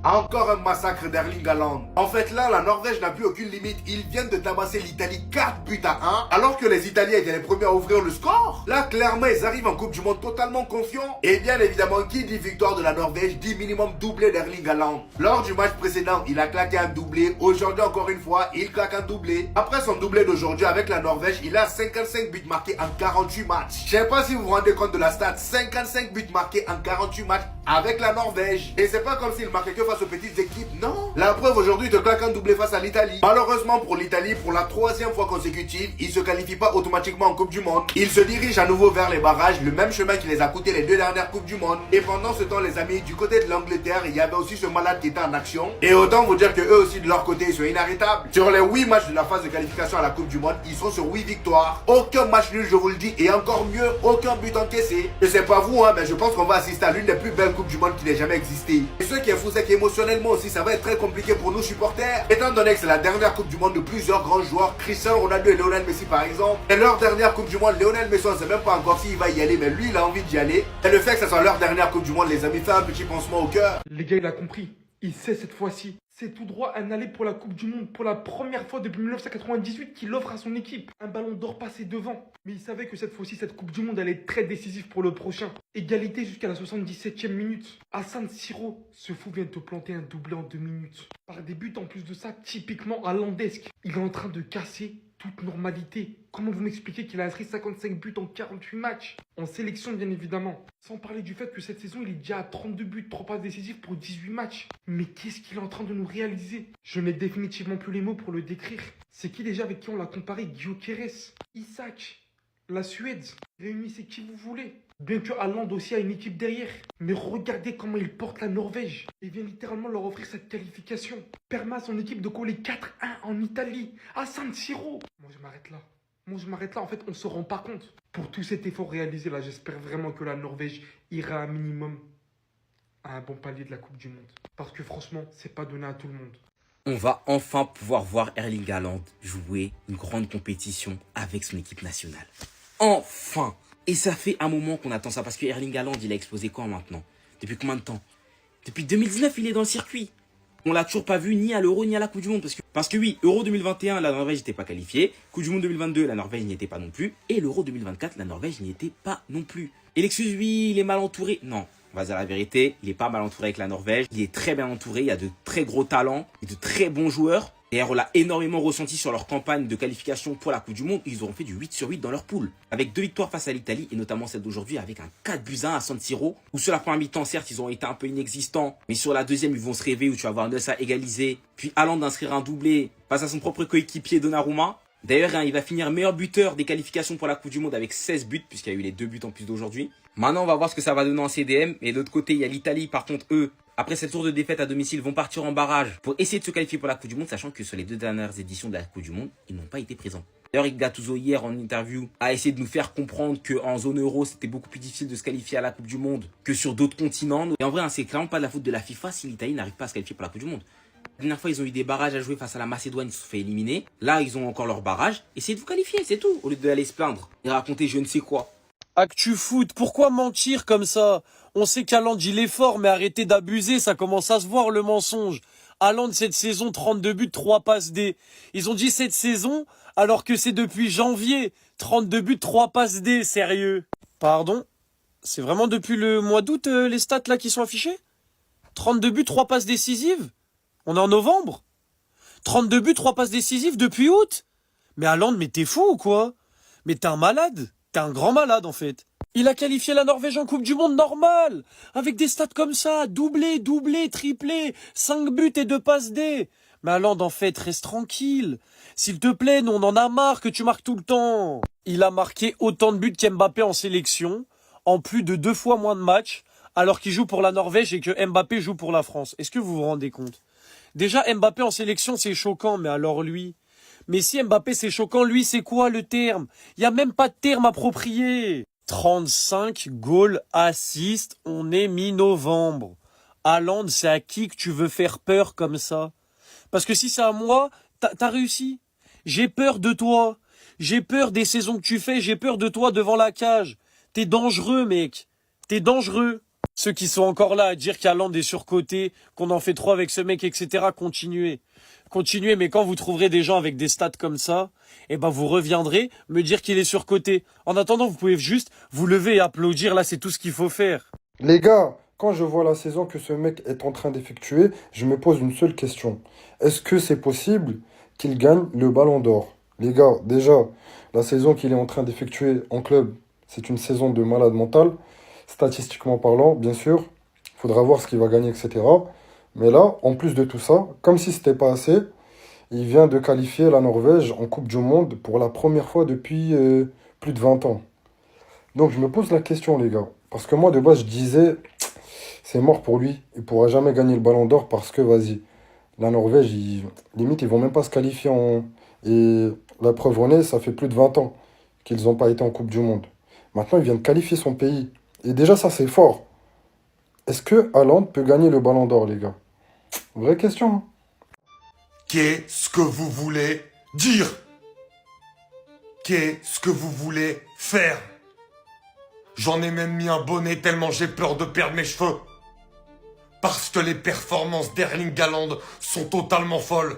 Encore un massacre d'Erling Haaland. En fait là, la Norvège n'a plus aucune limite. Ils viennent de tabasser l'Italie 4 buts à 1, alors que les Italiens étaient les premiers à ouvrir le score. Là, clairement, ils arrivent en Coupe du Monde totalement confiants. Et bien évidemment, qui dit victoire de la Norvège dit minimum doublé d'Erling Haaland. Lors du match précédent, il a claqué un doublé. Aujourd'hui, encore une fois, il claque un doublé. Après son doublé d'aujourd'hui avec la Norvège, il a 55 buts marqués en 48 matchs. Je sais pas si vous vous rendez compte de la stat, 55 buts marqués en 48 matchs avec la Norvège. Et c'est pas comme s'il marquait que face aux petites équipes, non. La preuve, aujourd'hui, il te claque un doublé face à l'Italie. Malheureusement pour l'Italie, pour la 3e fois consécutive, il se qualifie pas automatiquement en Coupe du Monde. Il se dirige à nouveau vers les barrages, le même chemin qui les a coûté les 2 dernières Coupes du Monde. Et pendant ce temps, les amis, du côté de l'Angleterre, il y avait aussi ce malade qui était en action. Et autant vous dire que eux aussi, de leur côté, ils sont inarrêtables. Sur les 8 matchs de la phase de qualification à la Coupe du Monde, ils sont sur 8 victoires. Aucun match nul, je vous le dis, et encore mieux, aucun but encaissé. Je sais pas vous, hein, mais je pense qu'on va assister à l'une des plus belles Coupes du Monde qui n'ait jamais existé. Et ce qui est fou, c'est qu'émotionnellement aussi, ça va être très compliqué pour nous supporters. Étant donné que c'est la dernière Coupe du Monde de plusieurs grands joueurs, Cristiano Ronaldo et Lionel Messi par exemple. Et leur dernière Coupe du Monde, Lionel Messi, on sait même pas encore s'il va y aller, mais lui, il a envie d'y aller. Et le fait que ça soit leur dernière Coupe du Monde, les amis, fait un petit pansement au cœur. Les gars, il a compris. Il sait cette fois-ci. C'est tout droit un aller pour la Coupe du Monde pour la première fois depuis 1998 qu'il offre à son équipe. Un ballon d'or passé devant. Mais il savait que cette fois-ci, cette Coupe du Monde allait être très décisive pour le prochain. Égalité jusqu'à la 77e minute. Hassan Siro, ce fou vient de te planter un doublé en 2 minutes. Par des buts en plus de ça, typiquement hollandesque. Il est en train de casser toute normalité. Comment vous m'expliquez qu'il a inscrit 55 buts en 48 matchs? En sélection, bien évidemment. Sans parler du fait que cette saison, il est déjà à 32 buts, 3 passes décisives pour 18 matchs. Mais qu'est-ce qu'il est en train de nous réaliser? Je n'ai définitivement plus les mots pour le décrire. C'est qui déjà avec qui on l'a comparé? Gyökeres, Isak, la Suède. Réunissez qui vous voulez. Bien que Haaland aussi a une équipe derrière. Mais regardez comment il porte la Norvège. Il vient littéralement leur offrir cette qualification. Permet à son équipe de coller 4-1 en Italie. À San Siro. Moi, je m'arrête là. En fait, on se rend pas compte. Pour tout cet effort réalisé là, j'espère vraiment que la Norvège ira un minimum à un bon palier de la Coupe du Monde. Parce que franchement, c'est pas donné à tout le monde. On va enfin pouvoir voir Erling Haaland jouer une grande compétition avec son équipe nationale. Enfin! Et ça fait un moment qu'on attend ça, parce que Erling Haaland, il a explosé quand maintenant? Depuis combien de temps? Depuis 2019, il est dans le circuit. On l'a toujours pas vu ni à l'Euro ni à la Coupe du Monde. Parce que oui, Euro 2021, la Norvège n'était pas qualifiée. Coupe du Monde 2022, la Norvège n'y était pas non plus. Et l'Euro 2024, la Norvège n'y était pas non plus. Et l'excuse, oui, il est mal entouré. Non, on va dire la vérité, il est pas mal entouré avec la Norvège. Il est très bien entouré, il y a de très gros talents et de très bons joueurs. D'ailleurs, on l'a énormément ressenti sur leur campagne de qualification pour la Coupe du Monde. Ils auront fait du 8 sur 8 dans leur poule. Avec 2 victoires face à l'Italie, et notamment celle d'aujourd'hui avec un 4-1 à San Siro. Où sur la première mi-temps, certes, ils ont été un peu inexistants. Mais sur la deuxième, ils vont se rêver où tu vas voir Nuss à égaliser. Puis Haaland d'inscrire un doublé face à son propre coéquipier Donnarumma. D'ailleurs, il va finir meilleur buteur des qualifications pour la Coupe du Monde avec 16 buts, puisqu'il y a eu les 2 buts en plus d'aujourd'hui. Maintenant, on va voir ce que ça va donner en CDM. Et de l'autre côté, il y a l'Italie. Par contre, eux, après cette tour de défaite à domicile, vont partir en barrage pour essayer de se qualifier pour la Coupe du Monde, sachant que sur les 2 dernières éditions de la Coupe du Monde, ils n'ont pas été présents. D'ailleurs, Eric Gattuso, hier, en interview, a essayé de nous faire comprendre qu'en zone euro, c'était beaucoup plus difficile de se qualifier à la Coupe du Monde que sur d'autres continents. Et en vrai, c'est clairement pas de la faute de la FIFA si l'Italie n'arrive pas à se qualifier pour la Coupe du Monde. La dernière fois, ils ont eu des barrages à jouer face à la Macédoine, ils se sont fait éliminer. Là, ils ont encore leur barrage. Essayez de vous qualifier, c'est tout, au lieu d'aller se plaindre et raconter je ne sais quoi. Actu foot, pourquoi mentir comme ça? On sait qu'Haaland il est fort, mais arrêtez d'abuser, ça commence à se voir le mensonge. Haaland cette saison, 32 buts, 3 passes D. Ils ont dit cette saison, alors que c'est depuis janvier. 32 buts, 3 passes D, sérieux. Pardon? C'est vraiment depuis le mois d'août les stats là qui sont affichés? 32 buts, 3 passes décisives? On est en novembre? 32 buts, 3 passes décisives depuis août? Mais Haaland, mais t'es fou ou quoi? Mais t'es un malade? T'es un grand malade en fait. Il a qualifié la Norvège en Coupe du Monde normal, avec des stats comme ça, doublé, triplé, 5 buts et 2 passes D. Mais Haaland en fait, reste tranquille. S'il te plaît, nous on en a marre que tu marques tout le temps. Il a marqué autant de buts qu'Mbappé en sélection, en plus de 2 fois moins de matchs, alors qu'il joue pour la Norvège et que Mbappé joue pour la France. Est-ce que vous vous rendez compte? Déjà Mbappé en sélection c'est choquant, mais alors lui... Mais si Mbappé c'est choquant, lui c'est quoi le terme? Il n'y a même pas de terme approprié. 35 goals assists, on est mi-novembre. Haaland, c'est à qui que tu veux faire peur comme ça? Parce que si c'est à moi, t'as réussi. J'ai peur de toi. J'ai peur des saisons que tu fais, j'ai peur de toi devant la cage. T'es dangereux mec. T'es dangereux. Ceux qui sont encore là à dire qu'Haaland est surcoté, qu'on en fait trop avec ce mec, etc., continuez. Continuez, mais quand vous trouverez des gens avec des stats comme ça, eh ben vous reviendrez me dire qu'il est surcoté. En attendant, vous pouvez juste vous lever et applaudir, là c'est tout ce qu'il faut faire. Les gars, quand je vois la saison que ce mec est en train d'effectuer, je me pose une seule question. Est-ce que c'est possible qu'il gagne le Ballon d'Or? Les gars, déjà, la saison qu'il est en train d'effectuer en club, c'est une saison de malade mental. Statistiquement parlant, bien sûr, il faudra voir ce qu'il va gagner, etc. Mais là, en plus de tout ça, comme si c'était pas assez, il vient de qualifier la Norvège en Coupe du Monde pour la première fois depuis plus de 20 ans. Donc je me pose la question, les gars. Parce que moi, de base, je disais, c'est mort pour lui. Il pourra jamais gagner le Ballon d'Or parce que, vas-y, la Norvège, limite, ils vont même pas se qualifier en... Et la preuve en est, ça fait plus de 20 ans qu'ils n'ont pas été en Coupe du Monde. Maintenant, il vient de qualifier son pays. Et déjà, ça, c'est fort. Est-ce que Haaland peut gagner le Ballon d'Or, les gars? Vraie question, hein. Qu'est-ce que vous voulez dire? Qu'est-ce que vous voulez faire? J'en ai même mis un bonnet tellement j'ai peur de perdre mes cheveux. Parce que les performances d'Erling Haaland sont totalement folles.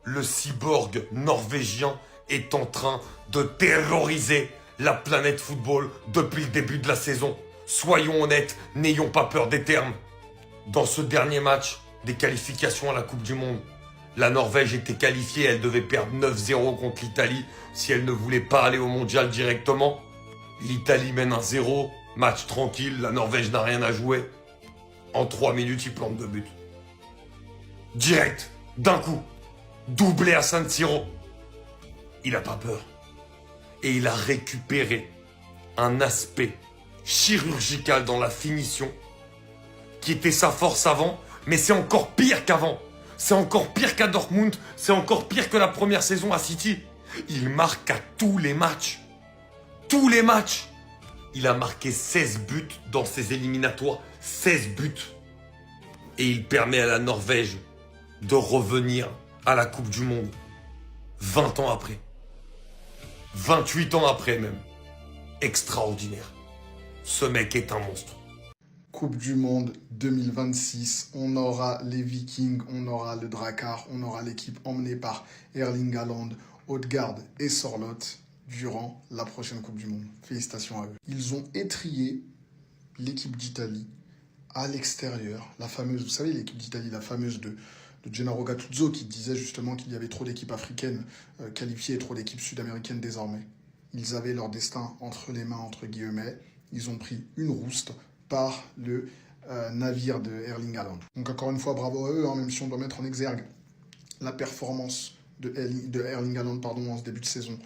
Le cyborg norvégien est en train de terroriser la planète football depuis le début de la saison. Soyons honnêtes, n'ayons pas peur des termes. Dans ce dernier match des qualifications à la Coupe du Monde, la Norvège était qualifiée, elle devait perdre 9-0 contre l'Italie si elle ne voulait pas aller au mondial directement. L'Italie mène 1-0, match tranquille, la Norvège n'a rien à jouer. En 3 minutes, il plante 2 buts. Direct, d'un coup, doublé à San Siro. Il n'a pas peur. Et il a récupéré un aspect chirurgical dans la finition qui était sa force avant, mais c'est encore pire qu'avant. C'est encore pire qu'à Dortmund, c'est encore pire que la première saison à City. Il marque à tous les matchs. Tous les matchs. Il a marqué 16 buts dans ses éliminatoires. 16 buts. Et il permet à la Norvège de revenir à la Coupe du Monde 20 ans après. 28 ans après même. Extraordinaire. Ce mec est un monstre. Coupe du Monde 2026, on aura les Vikings, on aura le Drakkar, on aura l'équipe emmenée par Erling Haaland, Odegaard et Sorloth durant la prochaine Coupe du Monde. Félicitations à eux. Ils ont étrié l'équipe d'Italie à l'extérieur, la fameuse, vous savez, l'équipe d'Italie, la fameuse de Gennaro Gattuso qui disait justement qu'il y avait trop d'équipes africaines qualifiées et trop d'équipes sud-américaines désormais. Ils avaient leur destin entre les mains, entre guillemets. Ils ont pris une rouste par le navire de Erling Haaland. Donc encore une fois, bravo à eux, hein, même si on doit mettre en exergue la performance de Erling Haaland en ce début de saison.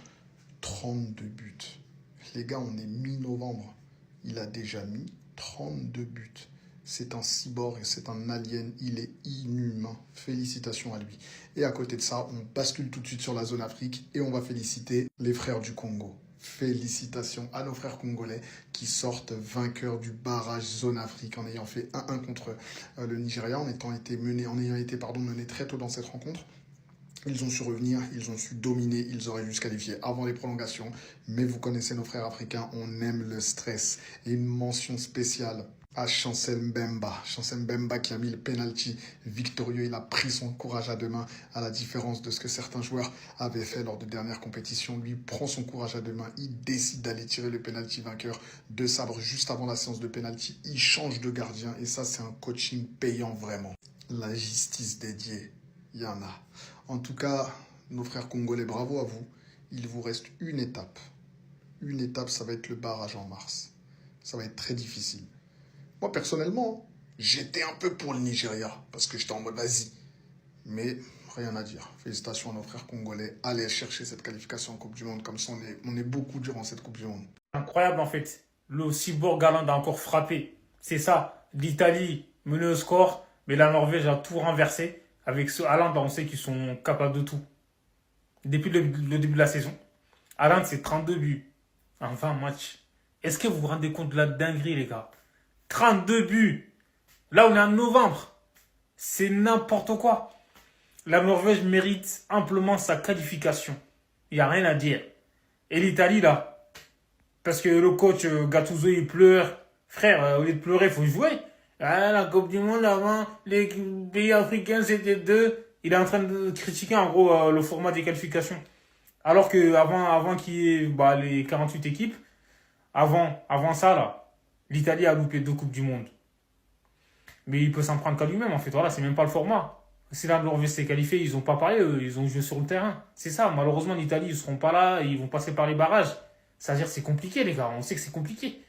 32 buts. Les gars, on est mi-novembre. Il a déjà mis 32 buts. C'est un cyborg et c'est un alien. Il est inhumain. Félicitations à lui. Et à côté de ça, on bascule tout de suite sur la zone Afrique et on va féliciter les frères du Congo. Félicitations à nos frères congolais qui sortent vainqueurs du barrage Zone Afrique en ayant fait 1-1 contre le Nigeria, en ayant été menés très tôt dans cette rencontre. Ils ont su revenir, ils ont su dominer, ils auraient dû se qualifier avant les prolongations. Mais vous connaissez nos frères africains, on aime le stress. Et une mention spéciale à Chancel Mbemba. Chancel Mbemba qui a mis le penalty victorieux. Il a pris son courage à deux mains, à la différence de ce que certains joueurs avaient fait lors de dernières compétitions. Lui prend son courage à deux mains. Il décide d'aller tirer le penalty vainqueur de sabre juste avant la séance de penalty. Il change de gardien et ça, c'est un coaching payant vraiment. La justice dédiée, il y en a. En tout cas, nos frères congolais, bravo à vous. Il vous reste une étape. Une étape, ça va être le barrage en mars. Ça va être très difficile. Moi, personnellement, j'étais un peu pour le Nigeria, parce que j'étais en mode vas-y. Mais rien à dire. Félicitations à nos frères congolais. Allez chercher cette qualification en Coupe du Monde. Comme ça, on est beaucoup durant cette Coupe du Monde. Incroyable, en fait. Le cyborg Haaland a encore frappé. C'est ça. L'Italie menait au score, mais la Norvège a tout renversé. Avec ce Haaland, on sait qu'ils sont capables de tout. Depuis le début de la saison, Haaland, c'est 32 buts en 20 matchs. Est-ce que vous vous rendez compte de la dinguerie, les gars? 32 buts. Là, on est en novembre. C'est n'importe quoi. La Norvège mérite amplement sa qualification. Il n'y a rien à dire. Et l'Italie, là, parce que le coach Gattuso, il pleure. Frère, au lieu de pleurer, faut jouer. Ah, la Coupe du Monde avant, les pays africains c'était 2. Il est en train de critiquer en gros le format des qualifications. Alors que avant qu'il y ait les 48 équipes, avant ça là, l'Italie a loupé 2 Coupes du Monde. Mais il peut s'en prendre qu'à lui-même en fait. Voilà, c'est même pas le format. Si la Norvège s'est qualifiée, ils ont pas parlé, eux, ils ont joué sur le terrain. C'est ça, malheureusement l'Italie, ils seront pas là, ils vont passer par les barrages. C'est-à-dire c'est compliqué les gars, on sait que c'est compliqué.